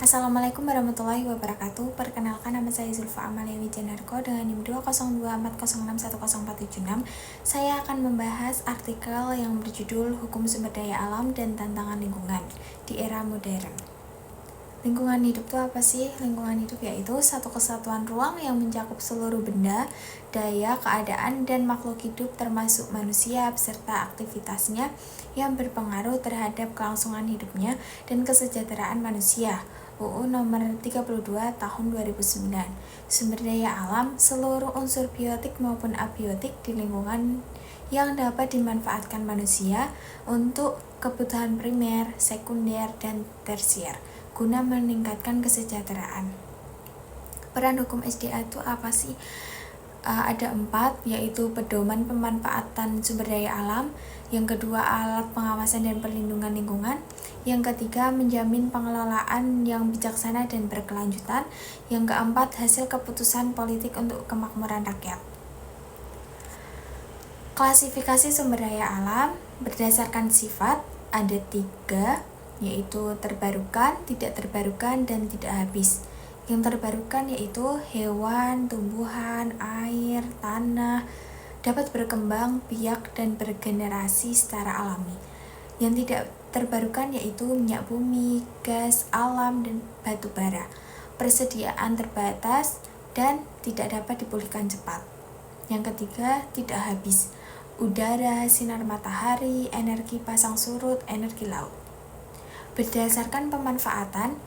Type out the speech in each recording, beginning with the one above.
Assalamualaikum warahmatullahi wabarakatuh. Perkenalkan, nama saya Zulfa Amalia Wijanarko dengan NIM 20240610476. Saya akan membahas artikel yang berjudul Hukum Sumber Daya Alam dan Tantangan Lingkungan di Era Modern. Lingkungan hidup itu apa sih? Lingkungan hidup yaitu satu kesatuan ruang yang mencakup seluruh benda, daya, keadaan, dan makhluk hidup termasuk manusia beserta aktivitasnya yang berpengaruh terhadap kelangsungan hidupnya dan kesejahteraan manusia. UU nomor 32 tahun 2009. Sumber daya alam, seluruh unsur biotik maupun abiotik di lingkungan yang dapat dimanfaatkan manusia untuk kebutuhan primer, sekunder, dan tersier guna meningkatkan kesejahteraan. Peran hukum SDA itu apa sih? Ada 4, yaitu pedoman pemanfaatan sumber daya alam, yang kedua alat pengawasan dan perlindungan lingkungan, yang ketiga menjamin pengelolaan yang bijaksana dan berkelanjutan, yang keempat hasil keputusan politik untuk kemakmuran rakyat. Klasifikasi sumber daya alam berdasarkan sifat ada 3, yaitu terbarukan, tidak terbarukan, dan tidak habis. Yang terbarukan yaitu hewan, tumbuhan, air, tanah dapat berkembang biak dan bergenerasi secara alami. Yang tidak terbarukan yaitu minyak bumi, gas alam, dan batu bara. Persediaan terbatas dan tidak dapat dipulihkan cepat. Yang ketiga, tidak habis. Udara, sinar matahari, energi pasang surut, energi laut. Berdasarkan pemanfaatan,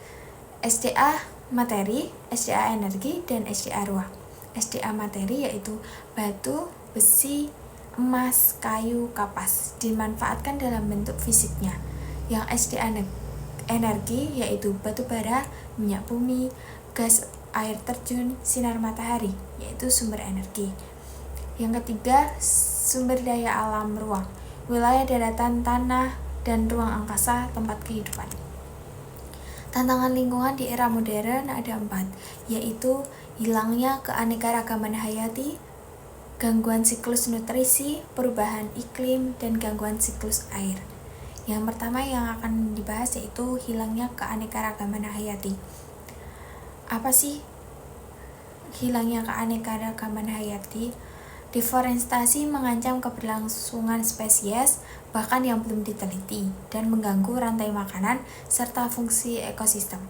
SDA materi, SDA energi, dan SDA ruang. SDA materi yaitu batu, besi, emas, kayu, kapas dimanfaatkan dalam bentuk fisiknya. Yang SDA energi yaitu batu bara, minyak bumi, gas air terjun, sinar matahari yaitu sumber energi. Yang ketiga, sumber daya alam ruang, wilayah daratan, tanah, dan ruang angkasa tempat kehidupan. Tantangan lingkungan di era modern ada 4, yaitu hilangnya keanekaragaman hayati, gangguan siklus nutrisi, perubahan iklim, dan gangguan siklus air. Yang pertama yang akan dibahas yaitu hilangnya keanekaragaman hayati. Apa sih hilangnya keanekaragaman hayati? Deforestasi mengancam keberlangsungan spesies bahkan yang belum diteliti dan mengganggu rantai makanan serta fungsi ekosistem.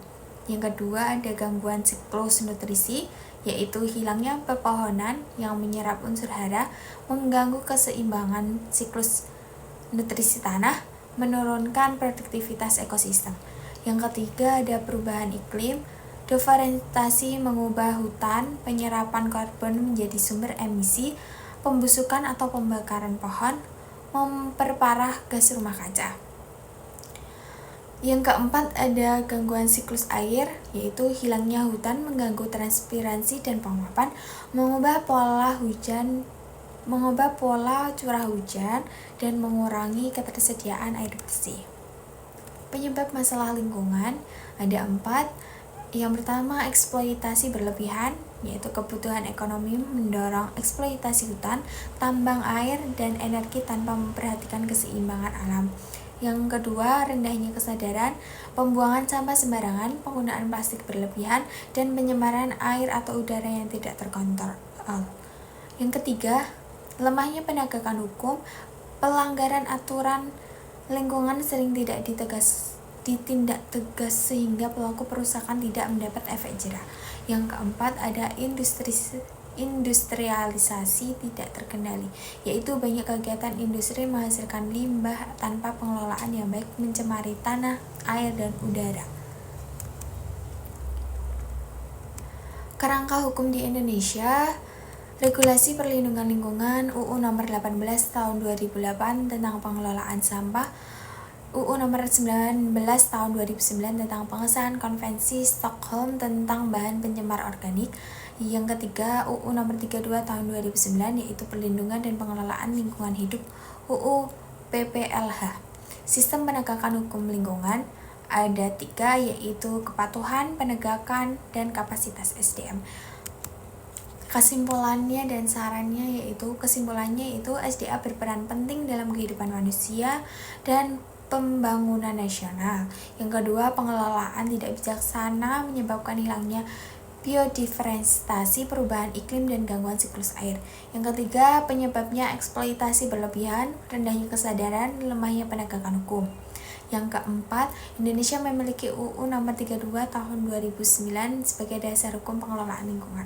Yang kedua ada gangguan siklus nutrisi, yaitu hilangnya pepohonan yang menyerap unsur hara, mengganggu keseimbangan siklus nutrisi tanah, menurunkan produktivitas ekosistem. Yang ketiga ada perubahan iklim. Deforestasi mengubah hutan, penyerapan karbon menjadi sumber emisi, pembusukan atau pembakaran pohon, memperparah gas rumah kaca. Yang keempat ada gangguan siklus air, yaitu hilangnya hutan mengganggu transpirasi dan penguapan, mengubah pola curah hujan, dan mengurangi ketersediaan air bersih. Penyebab masalah lingkungan ada 4. Yang pertama, eksploitasi berlebihan, yaitu kebutuhan ekonomi mendorong eksploitasi hutan, tambang air, dan energi tanpa memperhatikan keseimbangan alam. Yang kedua, rendahnya kesadaran, pembuangan sampah sembarangan, penggunaan plastik berlebihan, dan pencemaran air atau udara yang tidak terkontrol. Yang ketiga, lemahnya penegakan hukum, pelanggaran aturan lingkungan sering tidak ditindak tegas sehingga pelaku perusakan tidak mendapat efek jera. Yang keempat ada industrialisasi tidak terkendali, yaitu banyak kegiatan industri menghasilkan limbah tanpa pengelolaan yang baik, mencemari tanah, air, dan udara. Kerangka hukum di Indonesia, Regulasi Perlindungan Lingkungan, UU nomor 18 tahun 2008 tentang pengelolaan sampah, UU nomor 19 tahun 2009 tentang pengesahan Konvensi Stockholm tentang bahan pencemar organik. Yang ketiga, UU nomor 32 tahun 2009 yaitu perlindungan dan pengelolaan lingkungan hidup, UU PPLH. Sistem penegakan hukum lingkungan ada 3, yaitu kepatuhan, penegakan, dan kapasitas SDM. Kesimpulannya dan sarannya yaitu SDA berperan penting dalam kehidupan manusia dan pembangunan nasional. Yang kedua, pengelolaan tidak bijaksana menyebabkan hilangnya biodiversitas, perubahan iklim, dan gangguan siklus air. Yang ketiga, penyebabnya eksploitasi berlebihan, rendahnya kesadaran, lemahnya penegakan hukum. Yang keempat, Indonesia memiliki UU Nomor 32 Tahun 2009 sebagai dasar hukum pengelolaan lingkungan.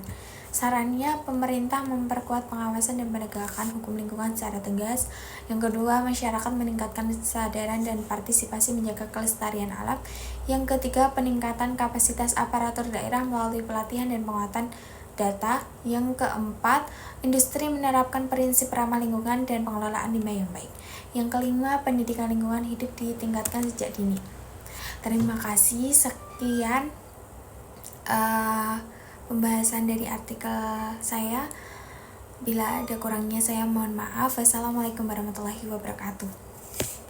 Sarannya, pemerintah memperkuat pengawasan dan penegakan hukum lingkungan secara tegas. Yang kedua, masyarakat meningkatkan kesadaran dan partisipasi menjaga kelestarian alam. Yang ketiga, peningkatan kapasitas aparatur daerah melalui pelatihan dan penguatan data. Yang keempat, industri menerapkan prinsip ramah lingkungan dan pengelolaan limbah yang baik. Yang kelima, pendidikan lingkungan hidup ditingkatkan sejak dini. Terima kasih, sekian pembahasan dari artikel saya. Bila ada kurangnya saya mohon maaf. Wassalamualaikum warahmatullahi wabarakatuh.